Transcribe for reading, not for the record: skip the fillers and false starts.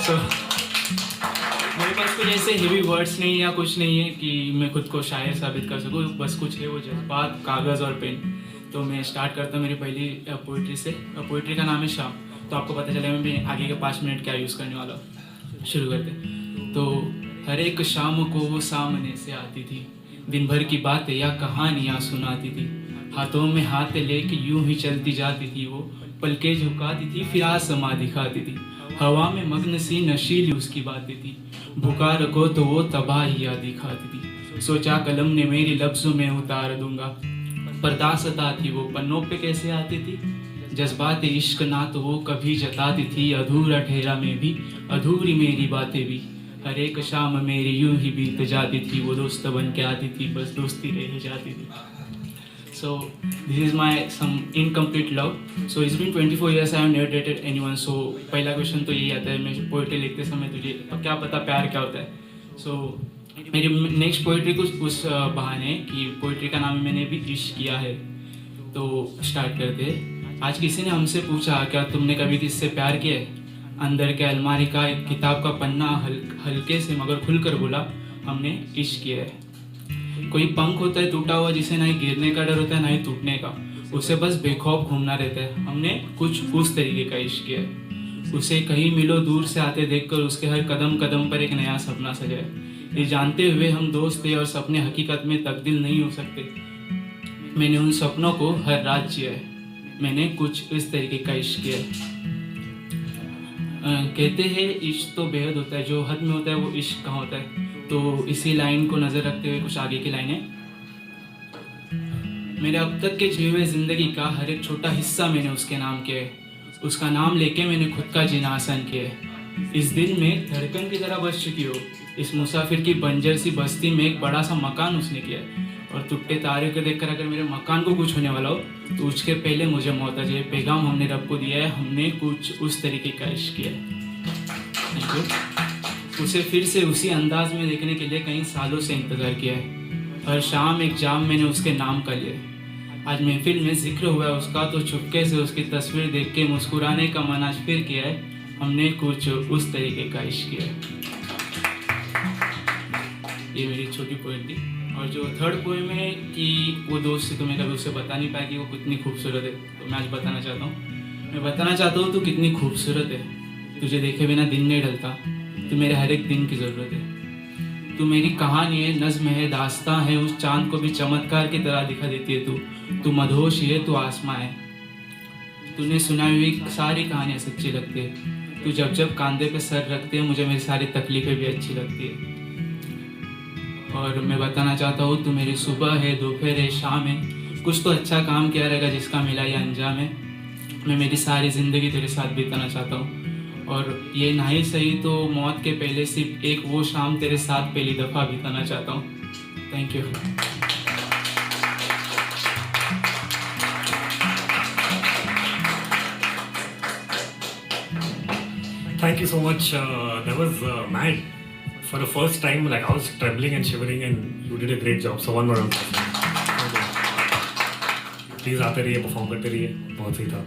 सो मेरे पास कुछ ऐसे हेवी वर्ड्स नहीं या कुछ नहीं है कि मैं खुद को शायर साबित कर सकूँ, बस कुछ है वो जज्बात, कागज़ और पेन। तो मैं स्टार्ट करता हूँ मेरी पहली पोइट्री से। पोइट्री का नाम है शाम। तो आपको पता चलेगा मैं आगे के 5 मिनट क्या यूज़ करने वाला हूँ। शुरू करते। तो हर एक शाम को वो सामने से आती थी, दिन भर की बातें या कहानियाँ सुनाती थी, हाथों में हाथ लेके यूं ही चलती जाती थी वो, पलके झुकाती थी फिर आसमां दिखाती थी, हवा में मग्न सी नशीली उसकी बातें थी, भुका रखो तो वो तबाहियाँ दिखाती थी। सोचा कलम ने मेरी लफ्ज़ों में उतार दूंगा, बर्दाश्ता थी वो पन्नों पे कैसे आती थी, जज्बात इश्क ना तो वो कभी जताती थी, अधूरा ठहरा में भी अधूरी मेरी बातें भी, हर एक शाम मेरी यूं ही बीत जाती थी, वो दोस्त बन के आती थी बस दोस्ती रह ही जाती थी। So this is my some incomplete love. So it's been 24 years I have never dated anyone. So पहला क्वेश्चन तो यही आता है, मैं पोइट्री लिखते समय तुझे क्या पता प्यार क्या होता है। So मेरी नेक्स्ट पोइट्री कुछ उस बहाने कि पोइट्री का नाम मैंने भी इश्क किया है। तो स्टार्ट करते हैं। आज किसी ने हमसे पूछा क्या तुमने कभी किससे प्यार किया है? अंदर के अलमारी का एक किताब का पन्ना हल्के से मगर खुलकर बोला हमने इश्क किया है। कोई पंख होता है टूटा हुआ जिसे ना ही गिरने का डर होता है ना ही टूटने का, उसे बस बेखौफ घूमना रहता है, हमने कुछ उस तरीके का इश्क किया है। उसे कहीं मिलो दूर से आते देखकर उसके हर कदम कदम पर एक नया सपना सजाए, ये जानते हुए हम दोस्त थे और सपने हकीकत में तब्दील नहीं हो सकते। मैंने उन सपनों को हर रात जिया है, मैंने कुछ इस तरीके का इश्क किया है। कहते हैं इश्क तो बेहद होता है, जो हद में होता है वो इश्क कहाँ होता है। तो इसी लाइन को नज़र रखते हुए कुछ आगे की लाइनें। मेरे अब तक के जिए हुए ज़िंदगी का हर एक छोटा हिस्सा मैंने उसके नाम किया है, उसका नाम लेके मैंने खुद का जीना आसान किया है। इस दिल में धड़कन की तरह बस चुकी हो, इस मुसाफिर की बंजर सी बस्ती में एक बड़ा सा मकान उसने किया है, और टूटे तारे को देखकर अगर मेरे मकान को कुछ होने वाला हो तो उसके पहले मुझे मौत आ जाए। पैगाम हमने रब को दिया है, हमने कुछ उस तरीके का इश्क किया है। उसे फिर से उसी अंदाज में देखने के लिए कई सालों से इंतज़ार किया है, हर शाम एक जाम मैंने उसके नाम का लिया है। आज महफिल में जिक्र हुआ है उसका तो चुपके से उसकी तस्वीर देख के मुस्कुराने का मन आज फिर किया है, हमने कुछ उस तरीके का इश्क किया है। ये मेरी छोटी पोएम थी। और जो थर्ड पोएम है कि वो दोस्त से तुम्हें कभी उसे बता नहीं पाया कि वो कितनी खूबसूरत है, तो मैं आज बताना चाहता हूँ। मैं बताना चाहता हूँ तू कितनी खूबसूरत है, तुझे देखे बिना दिन नहीं ढलता, तू मेरे हर एक दिन की ज़रूरत है। तू मेरी कहानी है, नज़्म है, दास्तां है, उस चांद को भी चमत्कार की तरह दिखा देती है। तू मदहोश है, तू आसमां है, तूने सुनाई हुई सारी कहानियाँ सच्ची लगती है। तू जब जब कांधे पे सर रखते हैं मुझे मेरी सारी तकलीफ़ें भी अच्छी लगती है। और मैं बताना चाहता हूँ तू मेरी सुबह है, दोपहर है, शाम है, कुछ तो अच्छा काम किया रहेगा जिसका मिला ये अंजाम है। मैं मेरी सारी ज़िंदगी तेरे साथ बिताना चाहता हूँ, और ये ना ही सही तो मौत के पहले सिर्फ एक वो शाम तेरे साथ पहली दफ़ा बिताना चाहता हूँ। Thank you. Thank you so much. That was mad. For the first time, like I was trembling and shivering, and you did a great job. So one more round. Please आते रहिए, परफॉर्म करते रहिए, बहुत सही था।